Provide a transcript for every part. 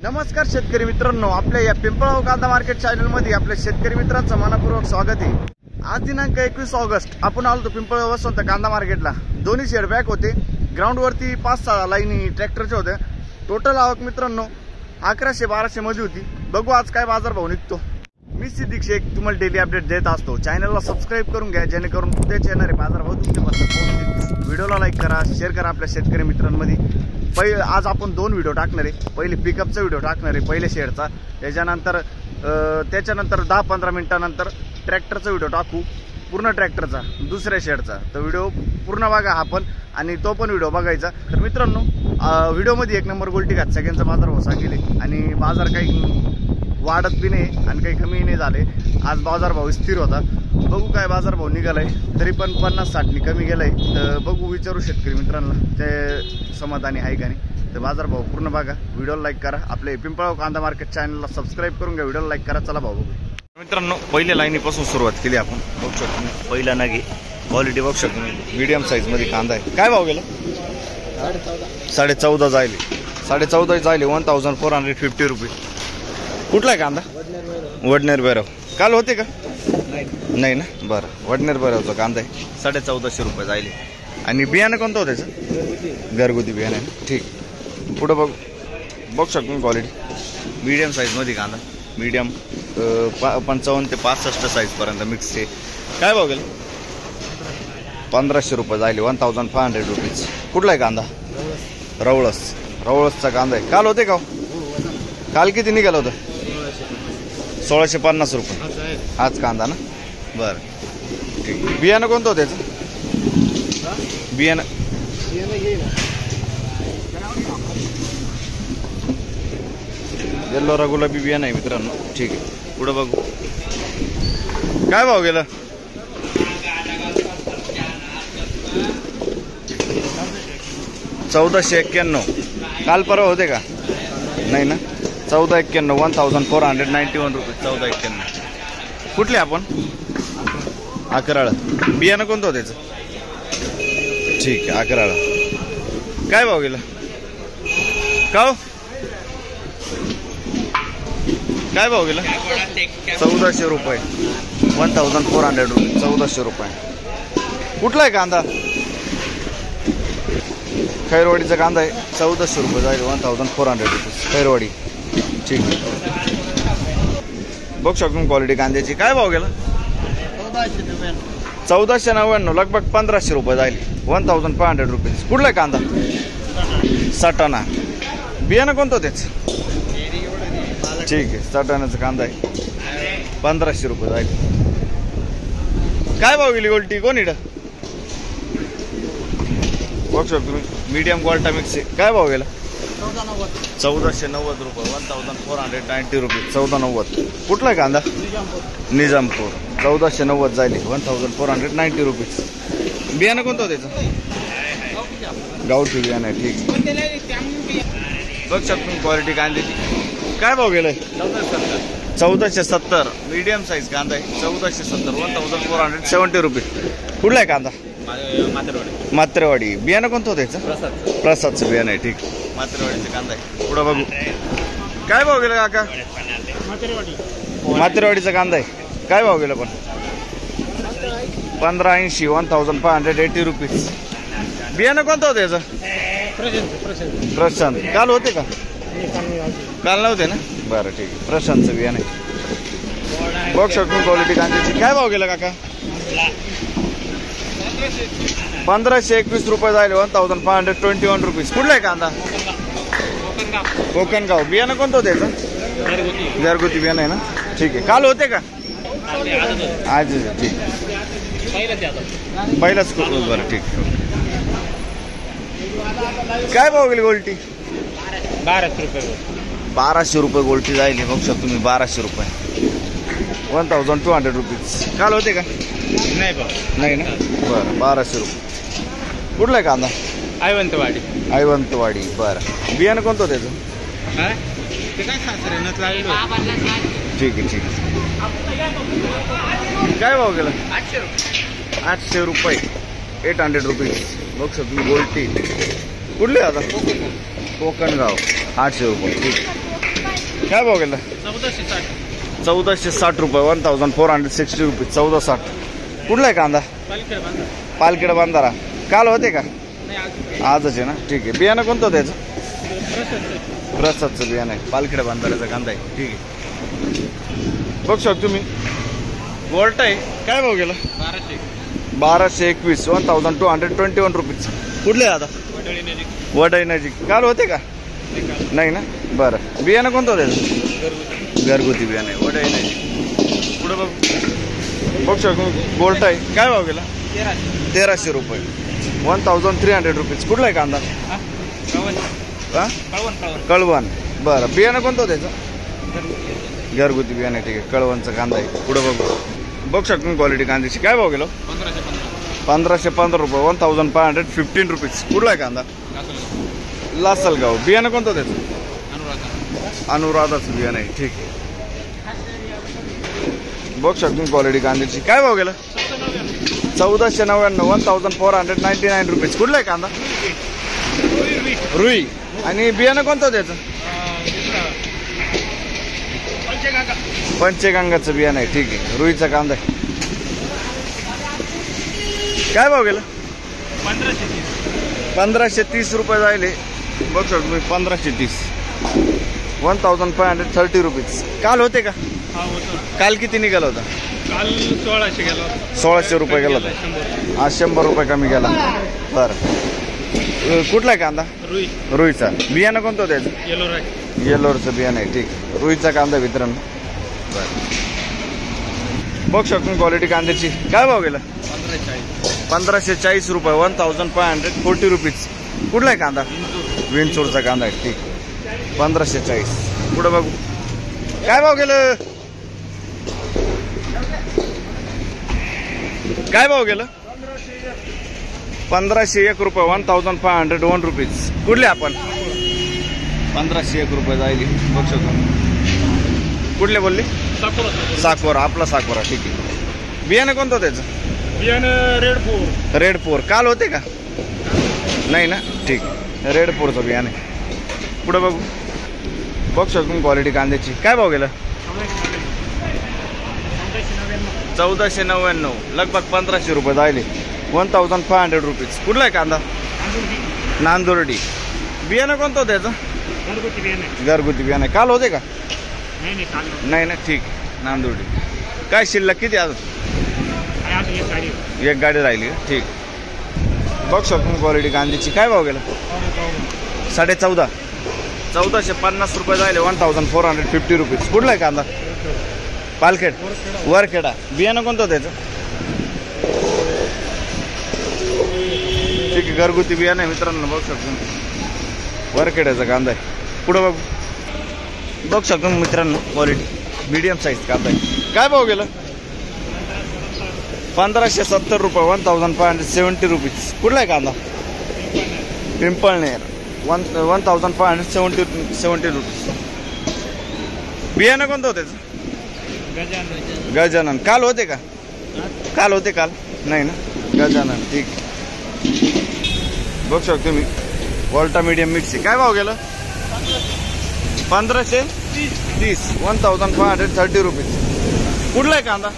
नमस्कार शेतकरी मित्रांनो, आपल्या या पिंपळगाव कांदा मार्केट चॅनल मध्ये आपल्या शेतकरी मित्रांचं मनपूर्वक स्वागत आहे। आज दिनांक 21 ऑगस्ट आपण आलो पिंपळगाव वसंत कांदा मार्केटला। दोन्ही शेड बॅक होते, ग्राउंड वरती 5-6 लाईनी ट्रॅक्टरचे होते। टोटल आवक मित्रांनो 1100-1200 मध्ये होती। बघू आज काय बाजार भाव निघतो। मी सिद्दीक शेख तुम्हाला डेली अपडेट देत असतो। चॅनलला सबस्क्राइब करून घ्या जेणेकरून उद्याचे येणारे बाजार भाव तुमच्यापर्यंत पोहोचतील। व्हिडिओला लाईक करा, शेअर करा आपल्या शेतकरी मित्रांमध्ये। आज आपण 2 व्हिडिओ टाकणार आहे। पहिले पिकअपचा व्हिडिओ टाकणार आहे पहिल्या शेडचा, त्याच्यानंतर 10-15 मिनिटांनंतर ट्रॅक्टरचा व्हिडिओ टाकू, पूर्ण ट्रॅक्टरचा दुसऱ्या शेडचा। तर व्हिडिओ पूर्ण बघा आपण आणि तो पण व्हिडिओ बघायचा। तर मित्रांनो व्हिडिओमध्ये 1 नंबर गोल्टी घात सगळ्यांचा बाजार भाव सांगितले आणि बाजार काही वाढत बी नाही आणि काही कमी नाही झाले। आज बाजार भाव स्थिर होता। बघू काय बाजार भाव निघालाय, तरी पण 50-60 कमी गेलाय। तर बघू, विचारू शेतकरी मित्रांना ते समाधानी आहे का नाही। तर बाजार भाव पूर्ण बघा, व्हिडिओला लाईक करा, आपले पिंपळगाव कांदा मार्केट चॅनलला सबस्क्राइब करून घ्या, व्हिडिओला लाईक करा। चला भाऊ बघू मित्रांनो, पहिल्या लाईनीपासून सुरुवात केली आपण। बघू शकतो पहिला नागी क्वालिटी बघू शकतो, मीडियम साईज मध्ये कांदा आहे। काय भाव गेला? 14.5 जायले, 14.5 जायले, 1450 रुपये। कुठला आहे कांदा? वडनेर भैरव। काल होते का? नाही ना, बरं। वडनेर भैरवचा कांदा आहे, 1450 रुपये जायले। आणि बियाणं कोणतं होतं त्याचं? घरगुती बियाणं आहे। ठीक, पुढं बघू शकतो क्वालिटी मीडियम साईजमध्ये कांदा, मीडियम 55 ते 65 साईजपर्यंत मिक्स आहे। काय भाव गेलं? 1500 रुपये जायले, 1500 रुपीज। कुठला आहे कांदा? रवळसचा कांदा आहे। काल होते का? काल किती निघालं होतं? 1650 रुपये आज कांदा ना, बरं ठीक। बियाणं कोणतं होतं त्याचं? बियाणं येल्लो गुलाबी बियाणं आहे मित्रांनो। ठीक आहे, पुढं बघू काय भाव गेलं? 1491। काल परवा होते का? नाही ना, 1491, 1491 रुपये, 1491। कुठले आपण? अकराळ। बियाणं कोणतं होतं त्याचं? ठीक आहे, अकराळ। काय भाव गेला? का काय भाव गेला? 1400 रुपये, 1400 रुपये, 1400 रुपये। कुठला आहे कांदा? खैरवाडीचा कांदा आहे, 1400 रुपये जाईल, 1400 रुपये खैरवाडी। ठीक, बघू शकतो क्वालिटी कांद्याची। काय भाव गेला? 1499, लगभग 1500 रुपये जाईल, 1500 रुपये। कुठला आहे कांदा? सटाणा। बियाणं कोणतं त्याच? ठीक आहे, सटाण्याचा कांदा आहे, 1500 रुपये जाईल। काय भाव गेली गोल्टी? कोण इड बघू शकतो मीडियम क्वालिटी मिक्स आहे। काय भाव गेला? 1490 रुपये, 1490 रुपये, 1490। कुठला आहे कांदा? निजामपूर, 1490 जायले, 1490 रुपये। बियाणं कोणतं होतं त्याचं? गावठी बियाणं आहे। ठीक, बघू शकतो क्वालिटी कांद्याची। काय भाव गेलाय? 1470, मीडियम साईज कांदा आहे, 1470, 1470 रुपये। कुठला आहे कांदा? मात्रेवाडी। बियाणं कोणतं होतं त्याचं? प्रसादचं बियाणं आहे। ठीक, मात्रेवाडीचं कांदा आहे। पुढं बघू काय भाव गेला काका? मात्रेवाडीचा कांदा आहे। काय भाव गेला पण? 1580, 1580 रुपीज। बियाणं कोणतं होतं याचं? प्रशांत। काल होते का? काल नव्हते ना, बरं ठीक आहे, प्रशांतचं बियाणं आहे। बघू शकतो क्वालिटी कांद्याची। काय भाव गेला काका? 1521 रुपये जायले, 1521 रुपीज। कुठला आहे कांदा? कोकणगाव। बियाणं कोणतं होतं याचं? घरगुती बियाणं आहे ना। ठीक आहे, काल होते का? आज ठीक, पहिलाच बरं ठीक। काय भाव गेली गोल्टी? 1200 रुपये गोल्टी जायली। बघू शकतो तुम्ही 1200 रुपये, 1200 रुपीज। काल होते का? नाही ना, बरं 1200 रुपये। कुठला आहे कांदा? आयवंतवाडी। बरं, बियाणं कोणतं होतं त्याचं? ठीक आहे, ठीक आहे। काय भाव गेला? 800 रुपये, 800 रुपीज। बघू शकतो गोल्टी। कुठले आता? कोकणगाव, 800 रुपये। ठीक, काय भाव गेला? 1460 रुपये, 1460 रुपीज, 1460. कुठला आहे कांदा? पालखेड बांधारा. काल होते का? आजच आहे ना, ठीक आहे. बियाणं कोणतं होतं त्याचं? प्रसादचं बियाणं आहे, पालखेड बांधाराचा कांदा आहे, ठीक आहे. बघू शकतो तुम्ही. गोल्ट आहे, काय भाव गेला? 1221, 1221 रुपीज. कुठले आता? वडळी नजीक. काल होते का? नाही ना, बरं. बियाणं कोणतं होतं? घरगुती बियाणं आहे, वडळी नजीक. पुढे बघ, बघू शकतो. गोल्ट आहे, काय भाव गेला? 1300 रुपये, 1300 रुपीज. कुठला आहे कांदा? कळवण. बरं. बियाणं कोणतं होतं त्याचं? घरगुती बियाणं, ठीक आहे. कळवणचा कांदा आहे. पुढे बघू शकतो क्वालिटी कांद्याची. काय भाव गेलो? 1515 रुपये, 1515 रुपीज. कुठला आहे कांदा? लासलगाव. बियाणं कोणतं त्याचं? अनुराधाचं बियाणं आहे, ठीक आहे. बघू शकतो क्वालिटी कांद्याची. काय भाव गेला? 1499, 1499 रुपीज. कुठला आहे कांदा? रुई. आणि बियाणं कोणतं त्याचं? पंचगंगाचं बियाणं आहे, ठीक आहे. रुईचा कांदा आहे. काय भाव गेला? 1530 रुपये जायले. बघू शकतो मी, 1530, 1530 रुपीज. काल होते का? काल किती निघाला होता? काल 1600 गेला. 1600 रुपये गेला होता. आज 100 रुपये कमी गेला. बरं. कुठला आहे कांदा? रुईचा. बियाणं कोणतं होतं त्याचं? येलोरचं बियाणं आहे, ठीक. रुईचा कांदा वितरण. बरं. बघू शकतो क्वालिटी कांद्याची. काय भाव गेला? 1540 रुपये, 1540 रुपीज. कुठला आहे कांदा? विंचूरचा कांदा आहे, ठीक. 1540. पुढे बघू. काय भाव गेलं? काय भाव गेलं? 1501 रुपये, 1501 रुपीज. कुठले आपण? 1501 रुपये जाईल. बघू शकतो. कुठले बोलले? साकोरा. आपला साकोरा, ठीक आहे. बियाणं कोणतं त्याचं? बियाणं रेड फोर. काल होते का? नाही ना, ठीक. रेड फोरचं बियाणं. पुढे बघू. बघू शकतो क्वालिटी कांद्याची. काय भाव गेला? 1499, लगभग 1500 रुपये जायले. 1500 रुपीज. कुठला आहे कांदा? नांदुर्डी. बियाणं कोणतं होतं त्याचं? घरगुती बियाणं. काल होते का? नाही ना, ठीक. नांदुर्डी. काय शिल्लक किती अजून? एक गाडी राहिली, ठीक. बघू शकतो क्वालिटी कांद्याची. काय भाव गेला? 14.5, 1450 रुपये जायले. 1450 रुपीज. कुठला आहे कांदा? पालखेड, वरखेडा. बियाणं कोणतं त्याचं? ठीक आहे. घरगुती बियाणं आहे मित्रांनो. बघू शकतो वरखेड्याचा कांदा आहे. पुढे बघू. बघू शकतो मित्रांनो क्वालिटी मीडियम साईज कांदा आहे. काय भाव गेला? 1570 रुपये, 1570 रुपीज. कुठला आहे कांदा? पिंपळनेर. 1570 रुपीज. बियाणं कोणतं होतं त्याचं? गजानन. काल होते का? काल होते. काल नाही ना, गजानन, ठीक. बघू शकतो मी वॉल्टा मीडियम मिक्सी. काय भाव गेलं? 1530, 1530 रुपीज. कुठला आहे कांदा?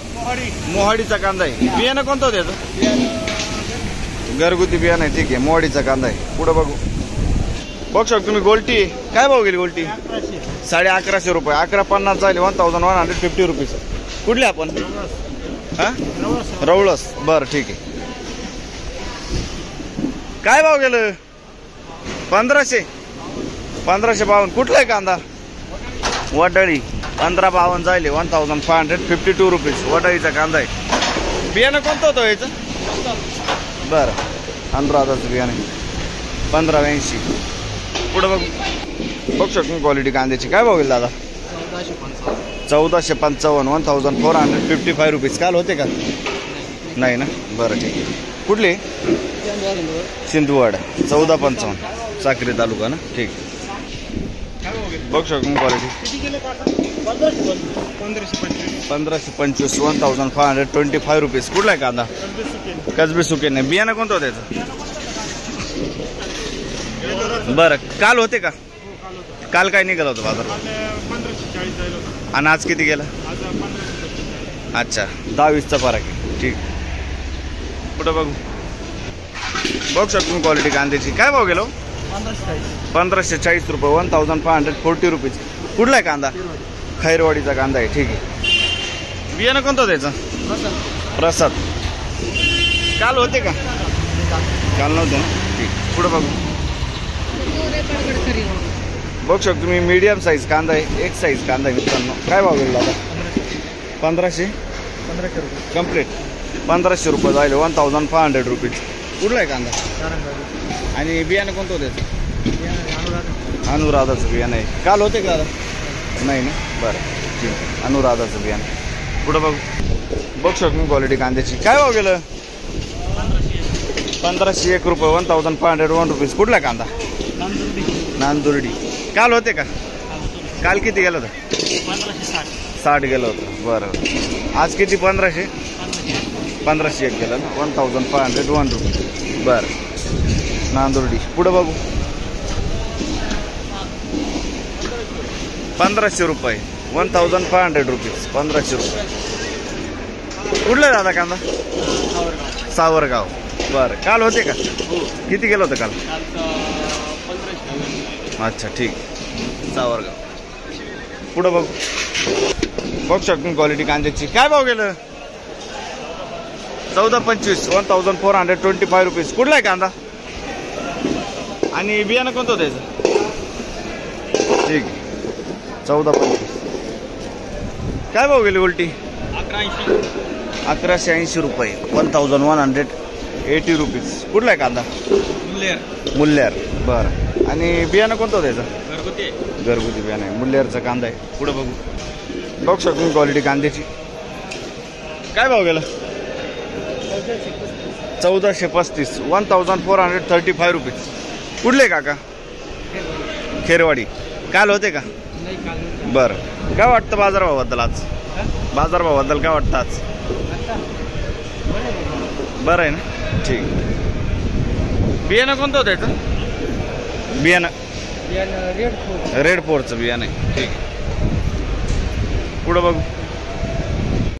मोहाडीचा कांदा आहे. बियाणं कोणतं होतं त्याचं? घरगुती बियाणं आहे, ठीक आहे. मोहाडीचा कांदा आहे. पुढे बघू. बघू शकतो तुम्ही गोल्टी. काय भाव गेली गोल्टी? 1150 रुपये, 1150 झाले. 1150 रुपीज. कुठले आपण? हा, रवळस. बरं, ठीक आहे. काय भाव गेलं? 1552. कुठला आहे कांदा? वडळी. 1552 झाले. 1552 रुपीज. वडळीचा कांदा आहे. बियाणं कोणतं होतं याचं? बरं, अनुराधाचं बियाणं 1580. पुढे बघ. बघू शकतो क्वालिटी कांद्याची. काय भाव गेला दादा? 1455, 1455 रुपीज. काल होते का? नाही ना, बरं, ठीक आहे. कुठली? सिंधुवाड. 1455, साक्री तालुका ना, ठीक. बघू शकतो क्वालिटी. 1525, 1525 रुपीज. कुठला आहे कांदा? कसबी सुके. नाही. बियाणं कोणतं होतं त्याचं? बरं, काल होते का? काल काय निघालं होतं बाजार? काल 1540 जायला होतं. आणि आज किती गेला? आज 1525. अच्छा, 10-20चा फरक आहे. ठीक. कुठं बघू शकतो तुम्ही क्वालिटी कांद्याची. काय भाव गेलो? 1540 रुपये, 1540 रुपीज. कुठला आहे कांदा? खैरवाडीचा कांदा आहे. ठीक आहे. बियाणं कोणतं त्याचं? प्रसाद. काल होते का? काल नव्हते ना. ठीक. पुढं बघू शकतो तुम्ही मीडियम साईज कांदा आहे. एक साईज कांदा आहे मित्रांनो. काय भाव गेला आता? 1500 कम्प्लीट. 1500 रुपये जायले, 1500 रुपीज. कुठला आहे कांदा? आणि बियाणं कोणतं होतं त्याचं? अनुराधाचं बियाणं आहे. काल होते का? नाही ना. बरं ठीक आहे. अनुराधाचं बियाणं. पुढं बघू शकतो क्वालिटी कांद्याची. काय भाव गेलं? 1501 रुपये, 1501 रुपीज. कुठला आहे कांदा? नांदुर्डी. काल होते का? काल किती गेलं होतं? 1560 गेलं होतं. बरं. आज किती? 1501 गेलं ना. 1501 रुपये. बरं. नांदुर्डी. पुढं बघू. 1500 रुपये, 1500 रुपीज. 1500 रुपये. कुठलं आहे दादा कांदा? सावरगाव. बरं. काल होते का? किती गेलं होतं काल? अच्छा ठीक. सावरगाव. पुढं बघू शकतो क्वालिटी कांद्याची. काय भाव गेलं? 1425, 1425 रुपीज. कुठला आहे कांदा? आणि बियाणं कोणतं होतं त्याचं? ठीक आहे. 1425. काय भाव गेली उलटी? 1180 रुपये, 1180 रुपीज. कुठला आहे कांदा? मुल्लेर. बरं. आणि बियाणं कोणतं होतं त्याचं? घरगुती बियाणं आहे. मुल्लेरचा कांदा आहे. पुढे बघू शकतो क्वालिटी कांद्याची. काय भाव गेला? 1435, 1435 रुपीज. कुठले काका? खेरवाडी. काल होते का? बरं. काय वाटतं बाजारभावाबद्दल आज? बाजारभावाबद्दल काय वाटतं आज? बरं आहे ना. ठीक. बियाणं कोणतं होतं याचं? बियाणं रेड फोरचं बियाणं आहे. ठीक. पुढं बघू.